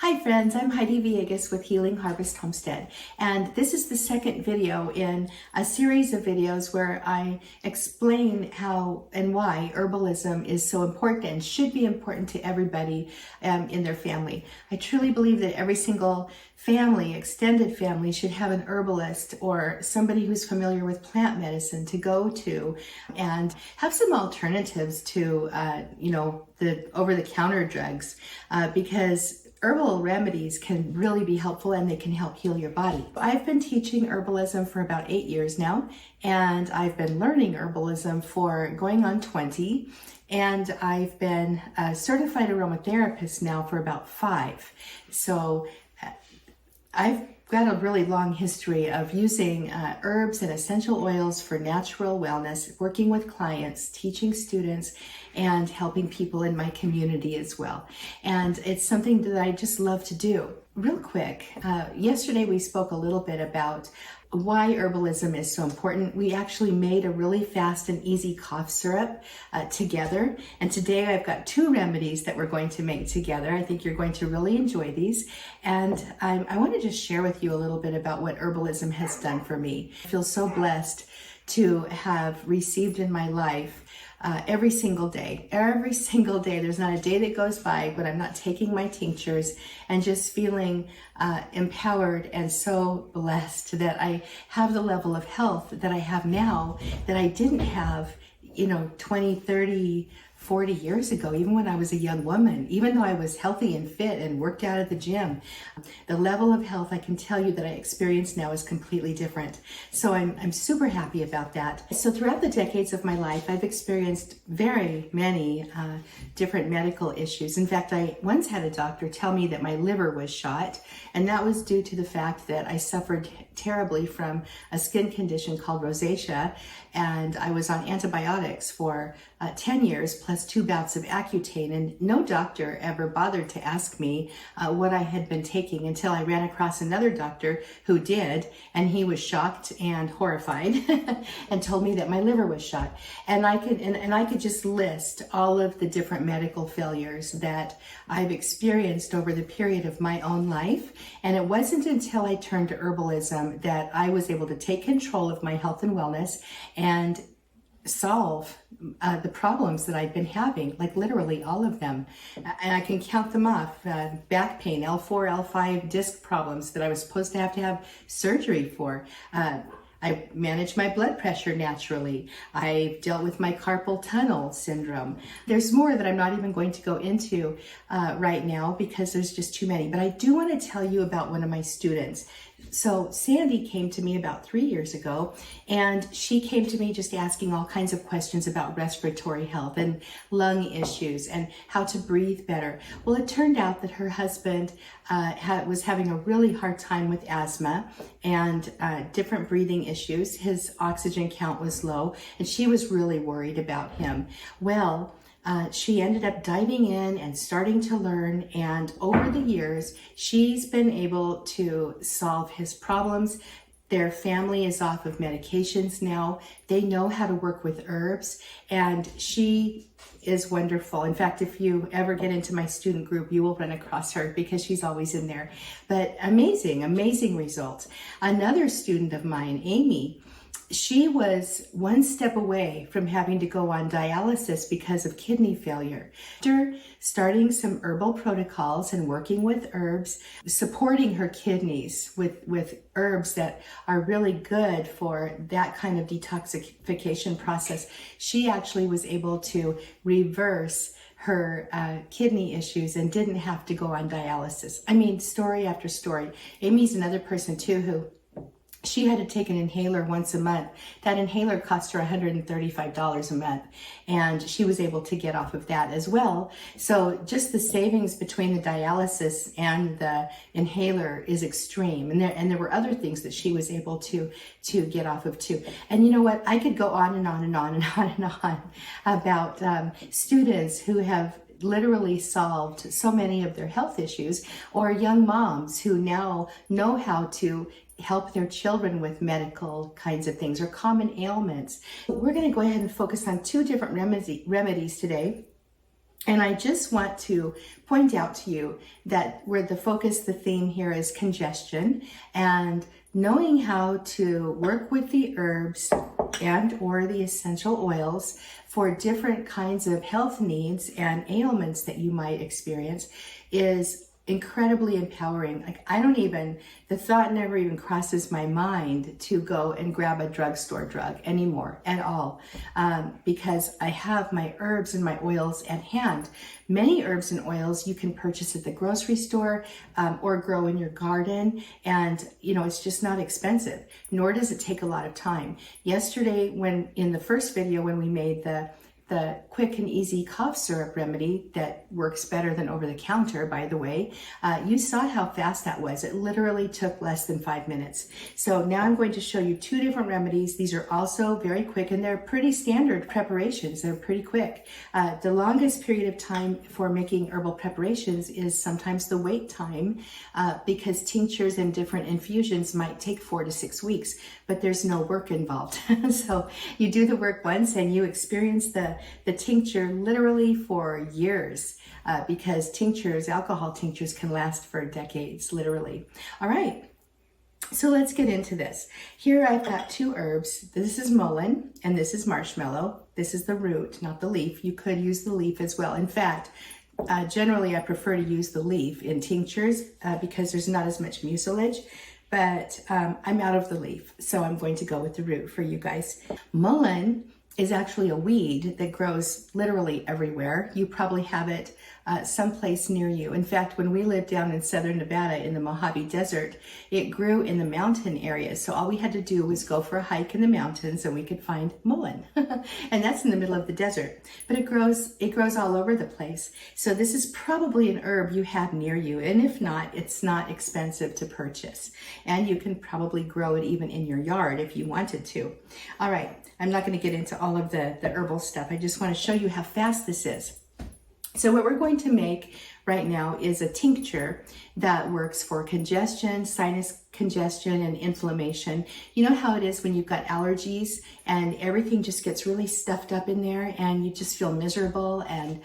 Hi friends, I'm Heidi Villegas with Healing Harvest Homestead, and this is the second video in a series of videos where I explain how and why herbalism is so important and should be important to everybody in their family. I truly believe that every single family, extended family, should have an herbalist or somebody who's familiar with plant medicine to go to and have some alternatives to, the over-the-counter drugs because herbal remedies can really be helpful and they can help heal your body. I've been teaching herbalism for about 8 years now, and I've been learning herbalism for going on 20, and I've been a certified aromatherapist now for about 5. So I've got a really long history of using herbs and essential oils for natural wellness, working with clients, teaching students, and helping people in my community as well. And it's something that I just love to do. Real quick, yesterday we spoke a little bit about why herbalism is so important. We actually made a really fast and easy cough syrup together. And today I've got 2 remedies that we're going to make together. I think you're going to really enjoy these. And I want to just share with you a little bit about what herbalism has done for me. I feel so blessed to have received in my life every single day. There's not a day that goes by but I'm not taking my tinctures and just feeling empowered and so blessed that I have the level of health that I have now that I didn't have 20, 30, 40 years ago, even when I was a young woman. Even though I was healthy and fit and worked out at the gym, the level of health I can tell you that I experience now is completely different. So I'm super happy about that. So throughout the decades of my life, I've experienced very many different medical issues. In fact, I once had a doctor tell me that my liver was shot, and that was due to the fact that I suffered terribly from a skin condition called rosacea, and I was on antibiotics for 10 years plus 2 bouts of Accutane, and no doctor ever bothered to ask me what I had been taking until I ran across another doctor who did, and he was shocked and horrified and told me that my liver was shot. And I could just list all of the different medical failures that I've experienced over the period of my own life. And it wasn't until I turned to herbalism that I was able to take control of my health and wellness and solve the problems that I've been having, like literally all of them. And I can count them off. Back pain, L4, L5 disc problems that I was supposed to have surgery for. I manage my blood pressure naturally. I've dealt with my carpal tunnel syndrome. There's more that I'm not even going to go into right now because there's just too many. But I do want to tell you about one of my students. So Sandy came to me about 3 years ago, and she came to me just asking all kinds of questions about respiratory health and lung issues and how to breathe better. Well, it turned out that her husband was having a really hard time with asthma and different breathing issues. His oxygen count was low, and she was really worried about him. Well, she ended up diving in and starting to learn, and over the years, she's been able to solve his problems. Their family is off of medications now. They know how to work with herbs, and she is wonderful. In fact, if you ever get into my student group, you will run across her because she's always in there. But amazing results. Another student of mine, Amy, she was one step away from having to go on dialysis because of kidney failure. After starting some herbal protocols and working with herbs, supporting her kidneys with herbs that are really good for that kind of detoxification process, she actually was able to reverse her kidney issues and didn't have to go on dialysis. I mean, story after story. Amy's another person too who she had to take an inhaler once a month. That inhaler cost her $135 a month, and she was able to get off of that as well. So just the savings between the dialysis and the inhaler is extreme. And there were other things that she was able to get off of too. And you know what? I could go on and on and on and on and on about students who have literally solved so many of their health issues, or young moms who now know how to help their children with medical kinds of things or common ailments. We're going to go ahead and focus on 2 different remedies today. And I just want to point out to you that where the focus, the theme here is congestion, and knowing how to work with the herbs and or the essential oils for different kinds of health needs and ailments that you might experience is incredibly empowering. Like the thought never even crosses my mind to go and grab a drugstore drug anymore at all, because I have my herbs and my oils at hand. Many herbs and oils you can purchase at the grocery store or grow in your garden, and it's just not expensive, nor does it take a lot of time. Yesterday, when in the first video when we made the quick and easy cough syrup remedy that works better than over the counter, by the way, you saw how fast that was. It literally took less than 5 minutes. So now I'm going to show you 2 different remedies. These are also very quick, and they're pretty standard preparations. They're pretty quick. The longest period of time for making herbal preparations is sometimes the wait time, because tinctures and different infusions might take 4 to 6 weeks, but there's no work involved. So you do the work once and you experience the tincture literally for years, because alcohol tinctures can last for decades, literally. All right, so let's get into this. Here I've got 2 herbs. This is mullein and this is marshmallow. This is the root, not the leaf. You could use the leaf as well. In fact, generally I prefer to use the leaf in tinctures because there's not as much mucilage. But I'm out of the leaf, so I'm going to go with the root for you guys. Mullein is actually a weed that grows literally everywhere. You probably have it someplace near you. In fact, when we lived down in southern Nevada in the Mojave Desert, it grew in the mountain areas. So all we had to do was go for a hike in the mountains and we could find mullein. And that's in the middle of the desert. But it grows all over the place. So this is probably an herb you have near you. And if not, it's not expensive to purchase. And you can probably grow it even in your yard if you wanted to. All right, I'm not going to get into all of the herbal stuff. I just want to show you how fast this is. So what we're going to make right now is a tincture that works for congestion, sinus congestion, and inflammation. You know how it is when you've got allergies and everything just gets really stuffed up in there and you just feel miserable and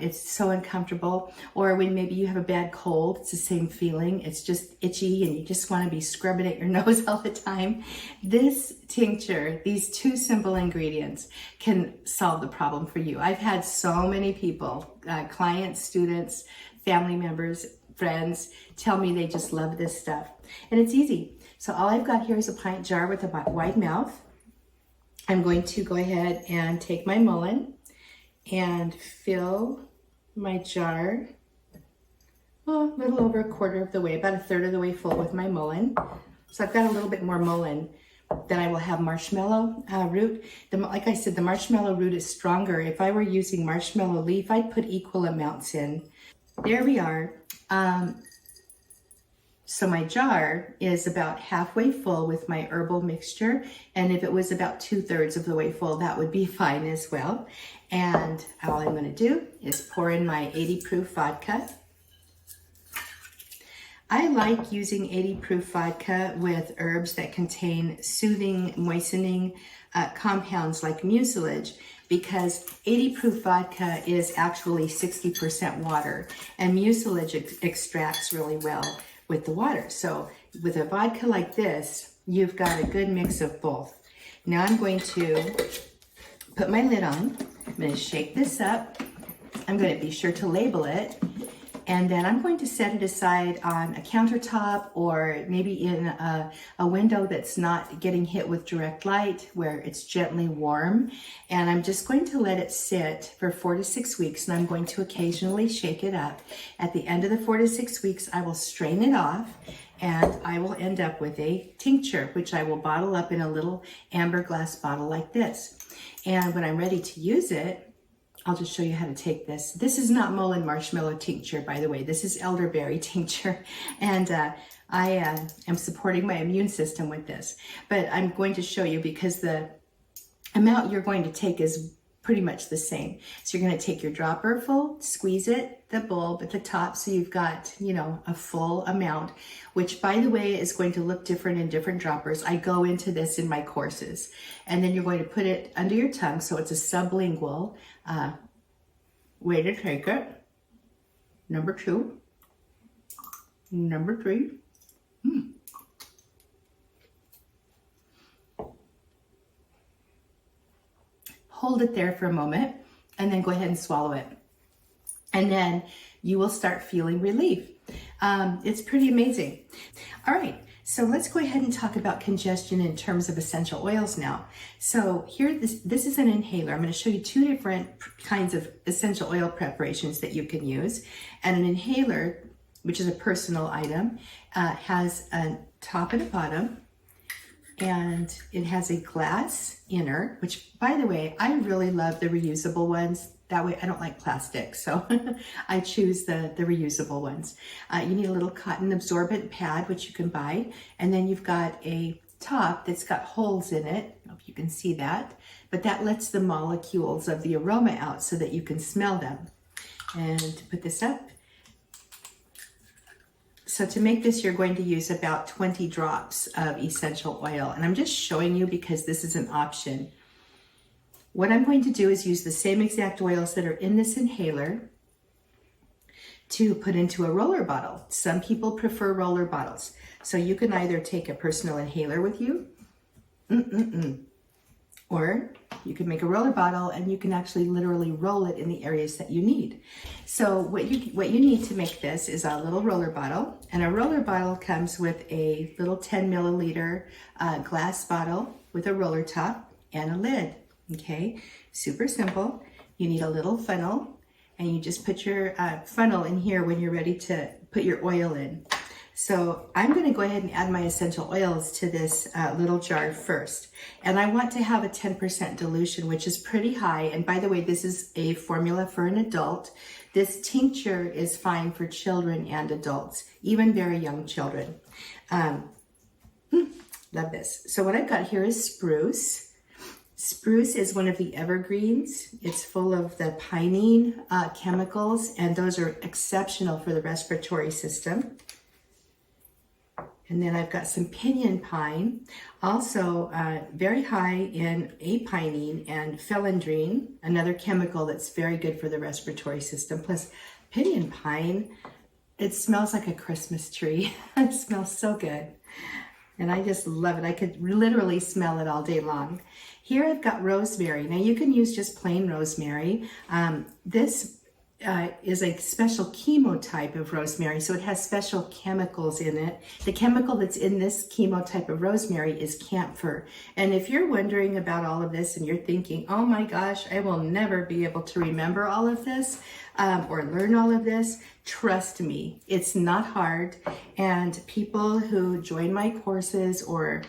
it's so uncomfortable. Or when maybe you have a bad cold, it's the same feeling. It's just itchy and you just want to be scrubbing at your nose all the time. This tincture, these 2 simple ingredients, can solve the problem for you. I've had so many people, clients, students, family members, friends, tell me they just love this stuff. And it's easy. So all I've got here is a pint jar with a wide mouth. I'm going to go ahead and take my mullein and fill my jar a little over a quarter of the way, about a third of the way full with my mullein. So I've got a little bit more mullein. Then I will have marshmallow root. Like I said, the marshmallow root is stronger. If I were using marshmallow leaf, I'd put equal amounts in. There we are. So my jar is about halfway full with my herbal mixture. And if it was about 2/3 of the way full, that would be fine as well. And all I'm going to do is pour in my 80 proof vodka. I like using 80 proof vodka with herbs that contain soothing, moistening compounds like mucilage, because 80 proof vodka is actually 60% water, and mucilage extracts really well with the water. So with a vodka like this, you've got a good mix of both. Now I'm going to put my lid on. I'm going to shake this up. I'm going to be sure to label it. And then I'm going to set it aside on a countertop or maybe in a window that's not getting hit with direct light, where it's gently warm. And I'm just going to let it sit for 4 to 6 weeks, and I'm going to occasionally shake it up. At the end of the 4 to 6 weeks, I will strain it off and I will end up with a tincture, which I will bottle up in a little amber glass bottle like this. And when I'm ready to use it, I'll just show you how to take this. This is not mullein marshmallow tincture, by the way. This is elderberry tincture. And I am supporting my immune system with this. But I'm going to show you because the amount you're going to take is pretty much the same. So you're going to take your dropper full, squeeze it, the bulb at the top, so you've got, a full amount, which, by the way, is going to look different in different droppers. I go into this in my courses. And then you're going to put it under your tongue, so it's a sublingual way to take it. Number 2. Number 3. Hold it there for a moment and then go ahead and swallow it. And then you will start feeling relief. It's pretty amazing. All right, so let's go ahead and talk about congestion in terms of essential oils now. So here, this is an inhaler. I'm going to show you 2 different kinds of essential oil preparations that you can use. And an inhaler, which is a personal item, has a top and a bottom. And it has a glass inner, which, by the way, I really love the reusable ones. That way I don't like plastic, so I choose the reusable ones. You need a little cotton absorbent pad, which you can buy. And then you've got a top that's got holes in it. I don't know if you can see that, but that lets the molecules of the aroma out so that you can smell them. And to put this up, so to make this, you're going to use about 20 drops of essential oil. And I'm just showing you because this is an option. What I'm going to do is use the same exact oils that are in this inhaler to put into a roller bottle. Some people prefer roller bottles. So you can either take a personal inhaler with you, or you can make a roller bottle and you can actually literally roll it in the areas that you need. So what you need to make this is a little roller bottle, and a roller bottle comes with a little 10 milliliter glass bottle with a roller top and a lid. Okay, super simple. You need a little funnel, and you just put your funnel in here when you're ready to put your oil in. So I'm going to go ahead and add my essential oils to this little jar first. And I want to have a 10% dilution, which is pretty high. And by the way, this is a formula for an adult. This tincture is fine for children and adults, even very young children. Love this. So what I've got here is spruce. Spruce is one of the evergreens. It's full of the pinene chemicals, and those are exceptional for the respiratory system. And then I've got some pinion pine, also very high in apinene and phellandrine, another chemical that's very good for the respiratory system. Plus pinion pine, it smells like a Christmas tree. It smells so good. And I just love it. I could literally smell it all day long. Here I've got rosemary. Now you can use just plain rosemary. This is a special chemo type of rosemary, so it has special chemicals in it. The chemical that's in this chemo type of rosemary is camphor. And if you're wondering about all of this and you're thinking, oh my gosh, I will never be able to remember all of this or learn all of this, trust me, it's not hard. And people who join my courses or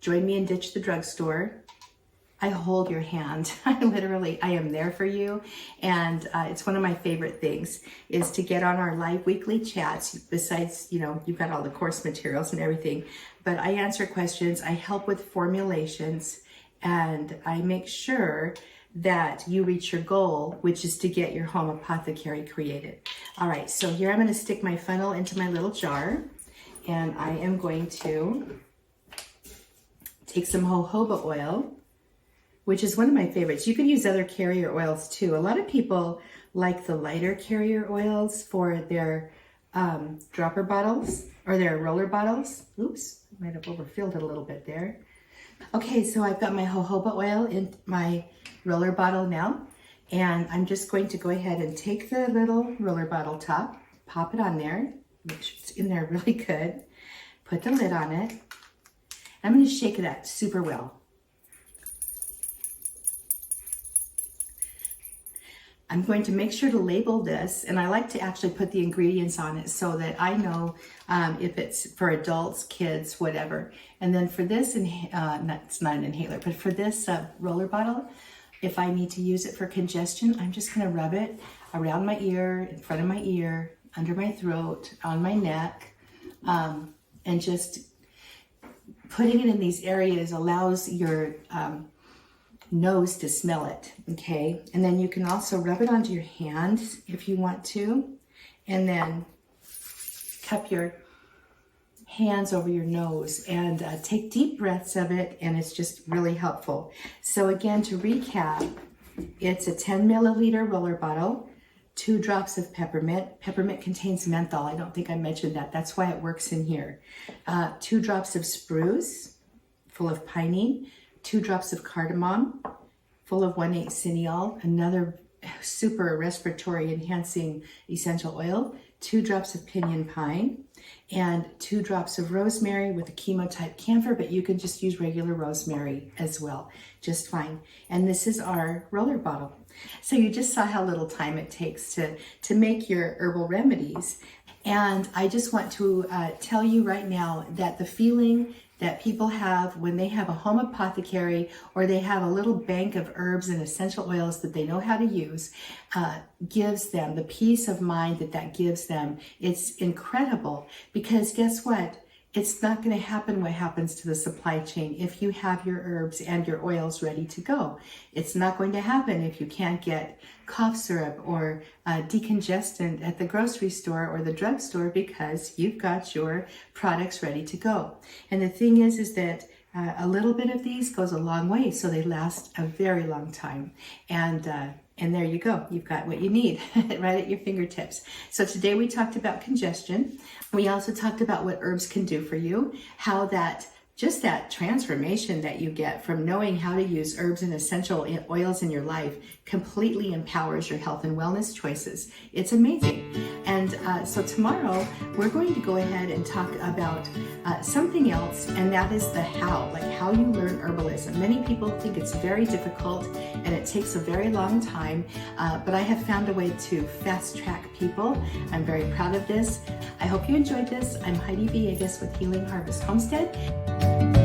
join me in Ditch the Drugstore, I hold your hand. I am there for you. And it's one of my favorite things is to get on our live weekly chats. Besides, you've got all the course materials and everything, but I answer questions. I help with formulations, and I make sure that you reach your goal, which is to get your home apothecary created. All right, so here I'm going to stick my funnel into my little jar, and I am going to take some jojoba oil, which is one of my favorites. You can use other carrier oils too. A lot of people like the lighter carrier oils for their dropper bottles or their roller bottles. Oops, I might have overfilled it a little bit there. Okay, so I've got my jojoba oil in my roller bottle now, and I'm just going to go ahead and take the little roller bottle top, pop it on there, make sure it's in there really good, put the lid on it. I'm going to shake that super well. I'm going to make sure to label this, and I like to actually put the ingredients on it so that I know if it's for adults, kids, whatever. And then for this, it's not an inhaler, but for this roller bottle, if I need to use it for congestion, I'm just going to rub it around my ear, in front of my ear, under my throat, on my neck, and just putting it in these areas allows your nose to smell it, okay? And then you can also rub it onto your hands if you want to, and then cup your hands over your nose and take deep breaths of it, and it's just really helpful. So again, to recap, It's a 10 milliliter roller bottle, 2 drops of peppermint. Peppermint contains menthol. I don't think I mentioned that. That's why it works in here. 2 drops of spruce, full of pinene. 2 drops of cardamom, full of 1,8 cineol, another super respiratory enhancing essential oil. 2 drops of Pinion pine, and 2 drops of rosemary with a chemotype camphor, but you can just use regular rosemary as well, just fine. And this is our roller bottle. So you just saw how little time it takes to make your herbal remedies. And I just want to tell you right now that the feeling that people have when they have a home apothecary or they have a little bank of herbs and essential oils that they know how to use gives them the peace of mind that gives them. It's incredible, because guess what? It's not going to happen what happens to the supply chain if you have your herbs and your oils ready to go. It's not going to happen if you can't get cough syrup or decongestant at the grocery store or the drugstore, because you've got your products ready to go. And the thing is that a little bit of these goes a long way, so they last a very long time. And there you go. You've got what you need right at your fingertips. So today we talked about congestion. We also talked about what herbs can do for you, how that transformation that you get from knowing how to use herbs and essential oils in your life completely empowers your health and wellness choices. It's amazing. And so tomorrow we're going to go ahead and talk about something else, and that is the how, like how you learn herbalism. Many people think it's very difficult and it takes a very long time, but I have found a way to fast track people. I'm very proud of this. I hope you enjoyed this. I'm Heidi Villegas with Healing Harvest Homestead.